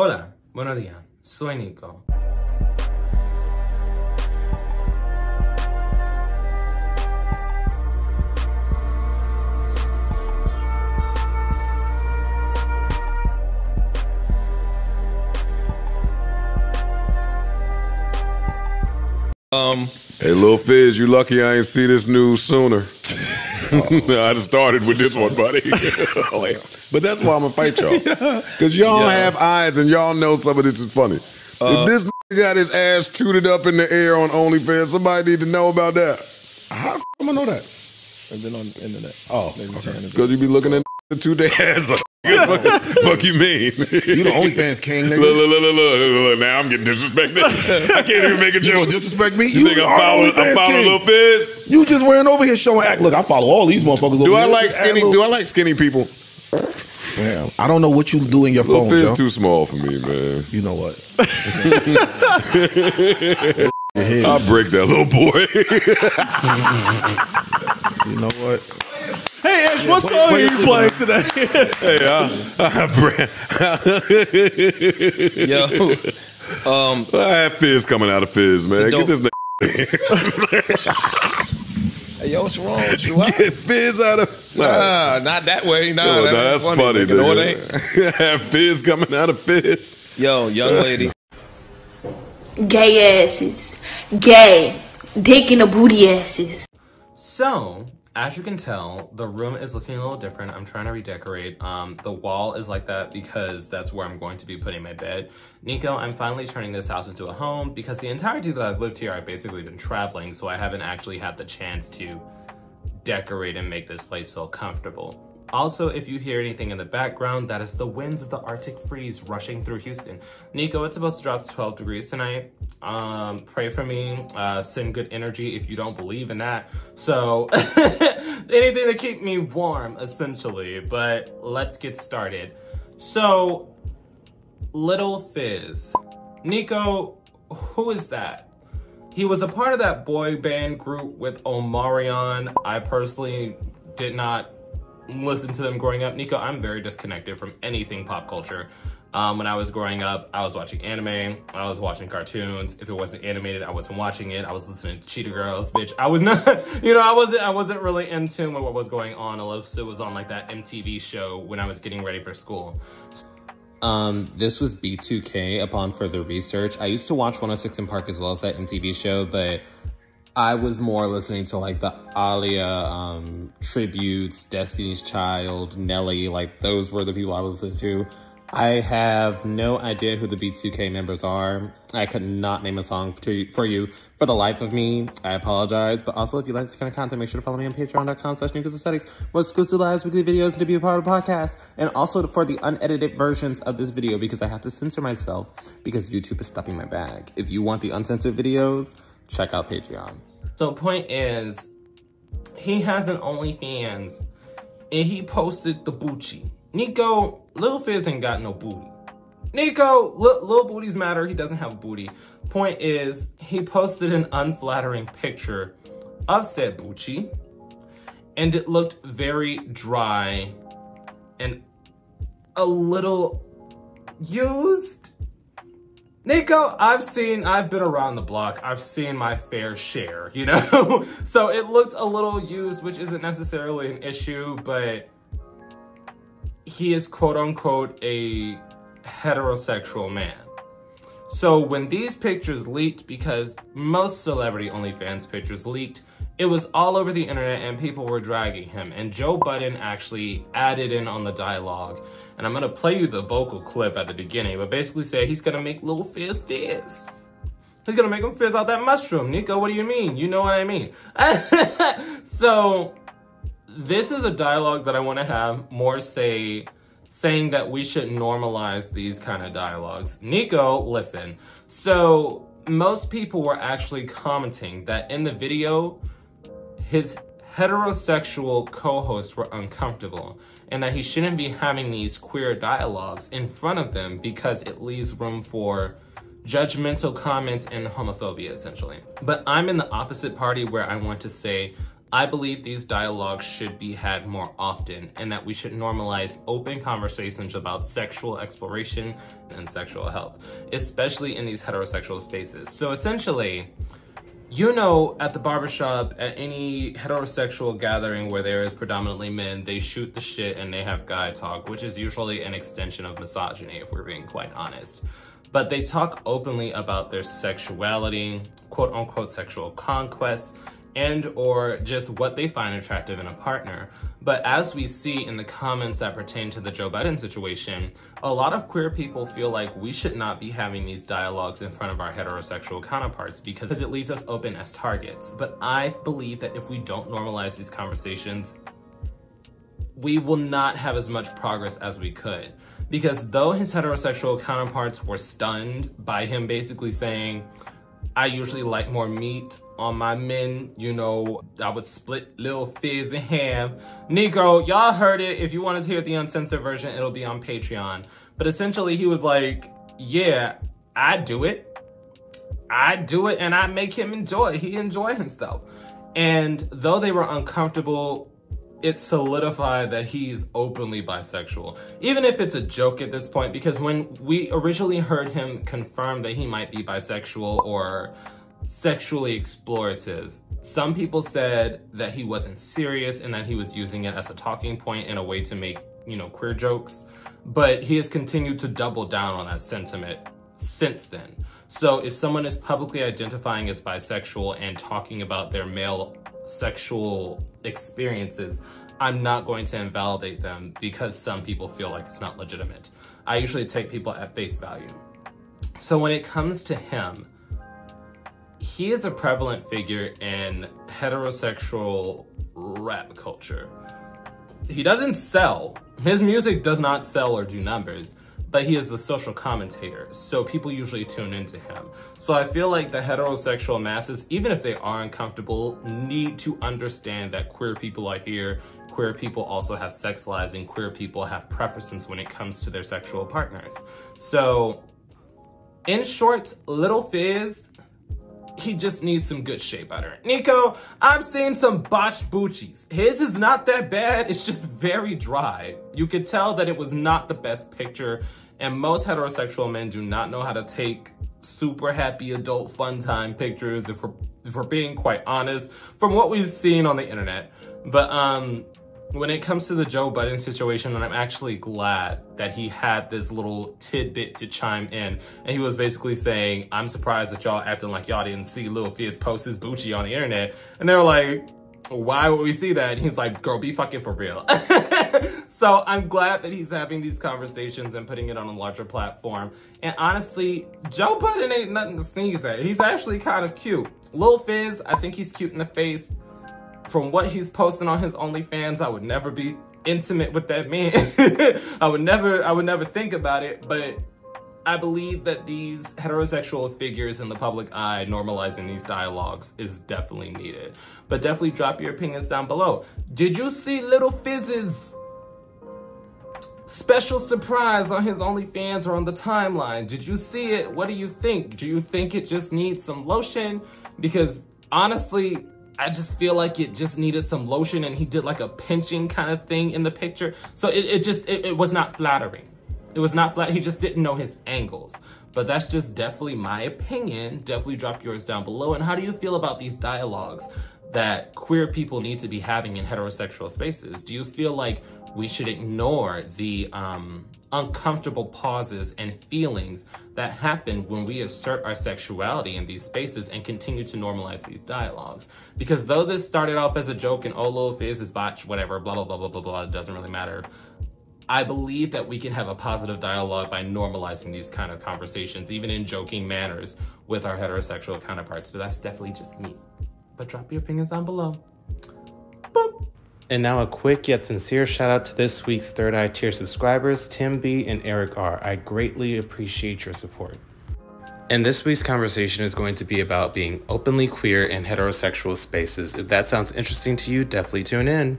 Hola, buenos días, soy Nico. Hey, Lil Fizz, you lucky I ain't see this news sooner. I just started with this one, buddy. But that's why I'm gonna fight y'all. Because y'all have eyes and y'all know some of this is funny. If this got his ass tooted up in the air on OnlyFans, somebody need to know about that. How the am I know that? And then on the internet. Oh, because you be looking at the 2 day ass. Fuck you mean? You the OnlyFans king, nigga. Look, now I'm getting disrespected. I can't even make a joke. You gonna disrespect me? You think I'm following Lil Fizz? You just ran over here showing act. Look, I follow all these motherfuckers. Do I like skinny people? Damn, I don't know what you do in your phone, Lil Fizz Joe. too small for me, man. You know what? I'll break that little boy. You know what? Hey, Ash, what song are you playing today? Hey, I have Fizz coming out of Fizz, man. Get this Hey, yo, what's wrong with you? Get Fizz out of... Nah, not that way. Nah, that's funny, dude. No, it ain't. Have Fizz coming out of Fizz. Yo, young lady. Gay asses. Gay. Dick in the booty asses. So, as you can tell, the room is looking a little different. I'm trying to redecorate. The wall is like that because that's where I'm going to be putting my bed. Nico, I'm finally turning this house into a home because the entirety that I've lived here, I've basically been traveling, so I haven't actually had the chance to decorate and make this place feel comfortable. Also, if you hear anything in the background, that is the winds of the Arctic freeze rushing through Houston. Nico, it's supposed to drop to 12 degrees tonight. Pray for me, send good energy if you don't believe in that. So, anything to keep me warm, essentially. But let's get started. So, Lil Fizz. Nico, who is that? He was a part of that boy band group with Omarion. I personally did not listen to them growing up. Nico, I'm very disconnected from anything pop culture. When I was growing up, I was watching anime, I was watching cartoons. If it wasn't animated, I wasn't watching it. I was listening to Cheetah Girls, bitch. I was not, I wasn't really in tune with what was going on unless it was on like that MTV show when I was getting ready for school. This was B2K upon further research. I used to watch 106 in Park as well as that MTV show, but I was more listening to like the Alia tributes, Destiny's Child, Nelly, like those were the people I was listening to. I have no idea who the B2K members are. I could not name a song for you for the life of me. I apologize. But also, if you like this kind of content, make sure to follow me on patreon.com/Nicosaesthetics for exclusive lives, weekly videos, and to be a part of the podcast. And also for the unedited versions of this video because I have to censor myself because YouTube is stuffing my bag. If you want the uncensored videos, check out Patreon. So point is, he has an OnlyFans and he posted the Bucci. Nico, Lil Fizz ain't got no booty. Nico, Lil Booties matter, he doesn't have a booty. Point is, he posted an unflattering picture of said Bucci and it looked very dry and a little used. Nico, I've been around the block. I've seen my fair share, you know? So it looked a little used, which isn't necessarily an issue, but he is quote unquote a heterosexual man. So when these pictures leaked, because most celebrity OnlyFans pictures leaked, it was all over the internet and people were dragging him. And Joe Budden actually added in on the dialogue. And I'm gonna play you the vocal clip at the beginning, but basically say he's gonna make Lil Fizz fizz. He's gonna make him fizz out that mushroom. Nico, what do you mean? You know what I mean. So this is a dialogue that I wanna have more saying that we should normalize these kind of dialogues. Nico, listen. So most people were actually commenting that in the video, his heterosexual co-hosts were uncomfortable and that he shouldn't be having these queer dialogues in front of them because it leaves room for judgmental comments and homophobia, essentially. But I'm in the opposite party where I want to say, I believe these dialogues should be had more often, and that we should normalize open conversations about sexual exploration and sexual health, especially in these heterosexual spaces. So essentially, you know, at the barbershop, at any heterosexual gathering where there is predominantly men, they shoot the shit and they have guy talk, which is usually an extension of misogyny, if we're being quite honest. But they talk openly about their sexuality, quote unquote sexual conquests, and or just what they find attractive in a partner. But as we see in the comments that pertain to the Joe Budden situation, a lot of queer people feel like we should not be having these dialogues in front of our heterosexual counterparts because it leaves us open as targets. But I believe that if we don't normalize these conversations, we will not have as much progress as we could. Because though his heterosexual counterparts were stunned by him basically saying, I usually like more meat on my men, you know, I would split Lil Fizz in half. Nico, y'all heard it. If you want to hear the uncensored version, it'll be on Patreon. But essentially he was like, yeah, I do it and I make him enjoy it. He enjoy himself. And though they were uncomfortable, it solidified that he's openly bisexual. Even if it's a joke at this point, because when we originally heard him confirm that he might be bisexual or sexually explorative, some people said that he wasn't serious and that he was using it as a talking point in a way to make, you know, queer jokes. But he has continued to double down on that sentiment since then. So if someone is publicly identifying as bisexual and talking about their male sexual experiences, I'm not going to invalidate them because some people feel like it's not legitimate. I usually take people at face value. So when it comes to him, he is a prevalent figure in heterosexual rap culture. He doesn't sell. His music does not sell or do numbers, but he is the social commentator, so people usually tune into him. So I feel like the heterosexual masses, even if they are uncomfortable, need to understand that queer people are here. Queer people also have sex lives, and queer people have preferences when it comes to their sexual partners. So, in short, Lil Fizz, he just needs some good shea butter. Nico, I'm seeing some botched Bucci's. His is not that bad, it's just very dry. You could tell that it was not the best picture, and most heterosexual men do not know how to take super happy adult fun time pictures, if we're being quite honest, from what we've seen on the internet. But when it comes to the Joe Budden situation, and I'm actually glad that he had this little tidbit to chime in, and he was basically saying, I'm surprised that y'all acting like y'all didn't see Lil Fizz post his Bucci on the internet. And they were like, why would we see that? And he's like, girl, be fucking for real. So I'm glad that he's having these conversations and putting it on a larger platform. And honestly, Joe Budden ain't nothing to sneeze at. He's actually kind of cute. Lil Fizz, I think he's cute in the face. From what he's posting on his OnlyFans, I would never be intimate with that man. I would never think about it, but I believe that these heterosexual figures in the public eye normalizing these dialogues is definitely needed. But definitely drop your opinions down below. Did you see Lil Fizz's special surprise on his OnlyFans or on the timeline? Did you see it? What do you think? Do you think it just needs some lotion? Because honestly, I just feel like it just needed some lotion, and he did like a pinching kind of thing in the picture. So it was not flattering. It was not flat. He just didn't know his angles. But that's just definitely my opinion. Definitely drop yours down below. And how do you feel about these dialogues that queer people need to be having in heterosexual spaces? Do you feel like we should ignore the uncomfortable pauses and feelings that happen when we assert our sexuality in these spaces and continue to normalize these dialogues? Because though this started off as a joke and oh, Lil Fizz is botch, whatever, blah, blah, blah, blah, blah, blah, it doesn't really matter. I believe that we can have a positive dialogue by normalizing these kind of conversations, even in joking manners with our heterosexual counterparts. But that's definitely just me. But drop your opinions down below. Boop. And now a quick yet sincere shout out to this week's Third Eye Tier subscribers, Tim B and Eric R. I greatly appreciate your support. And this week's conversation is going to be about being openly queer in heterosexual spaces. If that sounds interesting to you, definitely tune in.